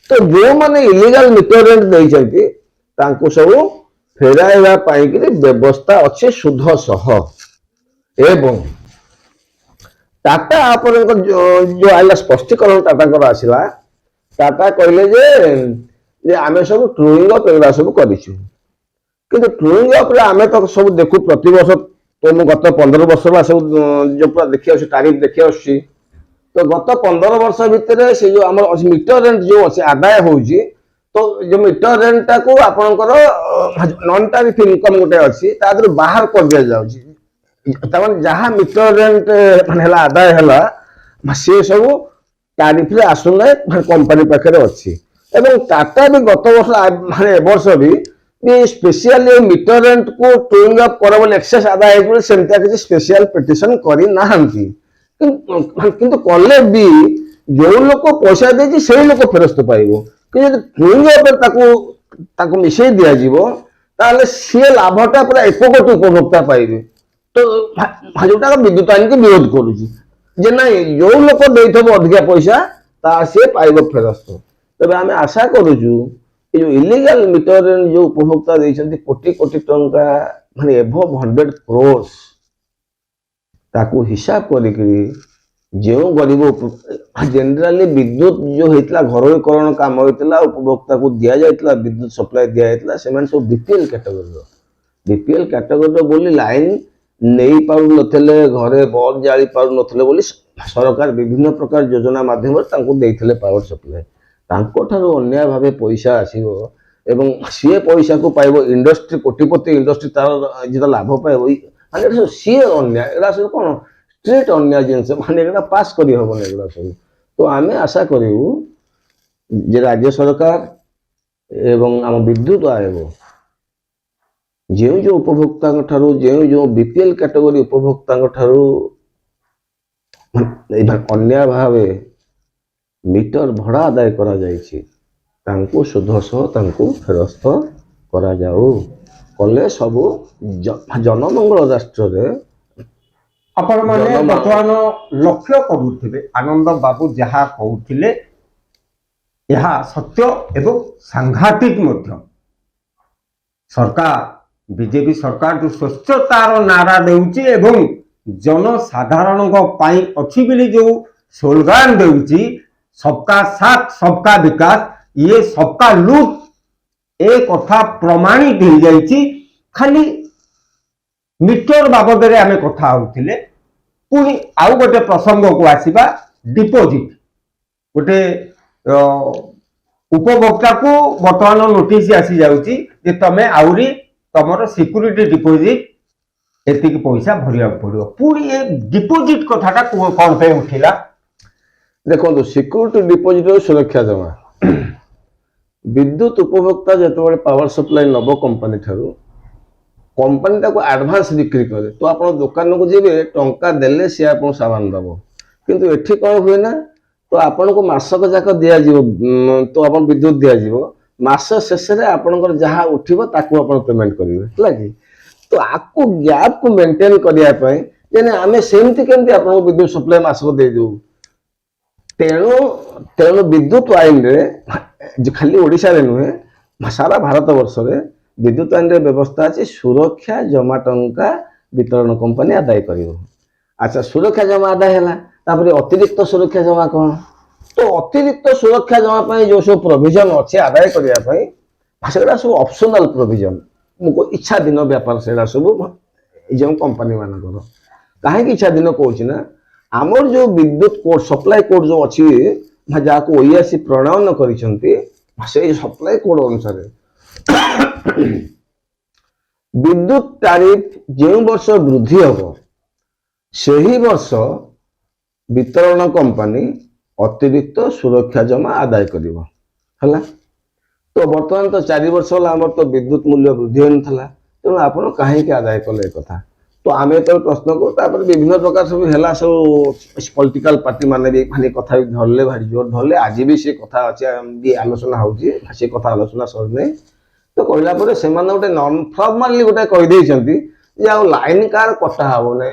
तो जो माने इलीगल मीटर रेंट देइछंती तांको सब फेराइबा पाई कि व्यवस्था अच्छे शुद्ध सह एवं टाटा आपण जो आइला स्पष्टीकरण टाटा आसला टाटा कहले जे आमे सब ट्रूइंग अप एगुड़ा सब करिछु किंतु ट्रूइंग अप रे आमे तो सब देखु प्रति वर्ष तो मु गत 15 वर्ष ला सब जो पूरा देखि आसी तारीख देखि आसी तो गत 15 वर्ष भितर से जो हमर मीटर रेंट जो अछि आदाय होउची तो जो मीटर रेंट टा को आपनकर नॉन टैरिफ इनकम गोटे अछि तादर बाहर कर दिया जाउची तमन जहां मीटर रेंट माने हला आदाय हला से सब टैरिफ रे आसुना कंपनी पाखरे अछि एवं टाटा भी गत वर्ष माने वर्ष भी स्पेशली मीटर रेंट को ट्रूइंग अप कर बोले एक्सेस आदाय हो सेमता किसी स्पेशल पिटिशन करि नाहंती किंतु कले भी जो लोक पैसा देछि से लोक फेरस्त पाइबो कि यदि ट्रूइंग अप ताको ताको मिसै दिया जीवो ताले से लाभटा पूरा 1 कोटी उपभोक्ता पाइबे तो जोटा विद्युत आईन के विरोध करुची जे नहीं जो लोक देइथबो अधिका पैसा ता से पाइबो फेरस्त तबे आमे आशा करूछु ये जो इलीगल मीटर रेंट जो उपभोक्ता देइछंती कोटी कोटी टंका माने एभव 100 करोड़ ताकू हिसाब करिकरी जो गरीब जनरली विद्युत जो होता घरोईकरण काम होता उपभोक्ता को दि जाता विद्युत सप्लाई दि जाता से सब बीपीएल कैटेगोरी बोली लाइन नहीं पार नथिले घरे बल्ब जाली पार नथिले बोली सरकार विभिन्न प्रकार योजना माध्यम पावर सप्लाई ठारू अन्याय भाव पैसा आसो एवं सी पैसा को पाइब इंडस्ट्री कोटिपति इंडस्ट्री तार जो लाभ पाइब माने सी अन्याय एरा सब कौन स्ट्रेट अन्याय जिनस माने एगुड़ा पास करी हबन एगुड़ा सब तो आमे आशा करिवु जे राज्य सरकार एवं आम विद्युत आयोग जो जो उपभोक्ता ठारू जो बीपीएल कैटेगोरी उपभोक्ता ठारू अन्याय भावे मीटर भड़ा आदाय करा जायछि तांको शुद्ध सह तांको फेरस्त करा जाऊ कले सब जनमंगल राष्ट्र रे आपण माने वर्तमान लक्ष्य करूथिबे आनंद बाबू जहा कहउथिले यह सत्य एवं सांघातिक मध्य सरकार बीजेपी सरकार जो स्वच्छतार नारा देउची एवं जनसाधारण पाई अच्छी बोली जो स्लोगान देउची सबका साथ सबका विकास ये सबका लूट एक कथा प्रमाणित हो जाइए खाली मीटर बाबद रे आमे कथा होतिले पुनी आउ गोटे प्रसंग को आसीबा डिपोजिट गोटे उपभोक्ता को वर्तमान नोटिस आसी जाउची जे तमे आउरी तमरो सिक्यूरिटी डिपोजिट एति की पैसा भरिया पड़ो पुनी ए डिपोजिट कथाटा कोन पे उठिला देखो सिक्यूरिटी डिपोजिट सुरक्षा जमा विद्युत उपभोक्ता जो पावर सप्लाई नब कंपनी ठारू कंपनी को एडवांस बिक्री करे तो आप दुकान को जीवे टंका देले सी आप सामान दब किंतु एठी कौन हुए ना तो आपन को मासक जाक दिया तो आप विद्युत दिया मास शेष आपंकर जहाँ उठिबो ताकू आप पेमेंट करेंगे है कि तो आपको गैप को मेंटेन करने आम सेमती केमती आप विद्युत सप्लाई मासक दे दू तेणु तेणु विद्युत आईन रे खाली ओडिशा रे नुहे सारा भारत वर्ष रे विद्युत आईन रे व्यवस्था अच्छी सुरक्षा जमा टंका वितरण कंपनी आदाय करिवो अच्छा सुरक्षा जमा आदाय है अतिरिक्त सुरक्षा जमा कौन तो अतिरिक्त सुरक्षा जमा पाई जो सब प्रोविजन अच्छे आदाय करने से सब ऑप्शनल प्रोविजन मुझको इच्छा दिन व्यापार से सब जो कंपनी मानकर कहीं इच्छा दिन कहूँ ना आमर जो विद्युत कोड सप्लाई कोड जो अच्छी जहाँ को ओईआरसी प्रणयन कर सप्लाई कोड अनुसार विद्युत तारीफ जो वर्ष वृद्धि हम से ही वर्ष वितरण कंपनी अतिरिक्त सुरक्षा जमा आदाय करिवो हला तो वर्तमान तो 4 वर्ष होला हमर तो विद्युत मूल्य वृद्धि होन थला तेणु आपण काहे के आदाय कले कथा तो आमे तो प्रश्न को तापर विभिन्न प्रकार सब हेला सब पॉलिटिकल पार्टी माने भी खाली कथा धरले भारी जोर धरले आज भी से कथा अछि भी आलोचना होउची से कथा आलोचना सरने तो कहला परे से माने गोटे नॉन फॉर्मली गोटे कहि देइचंती जे आ लाइन कार कटा हबो ने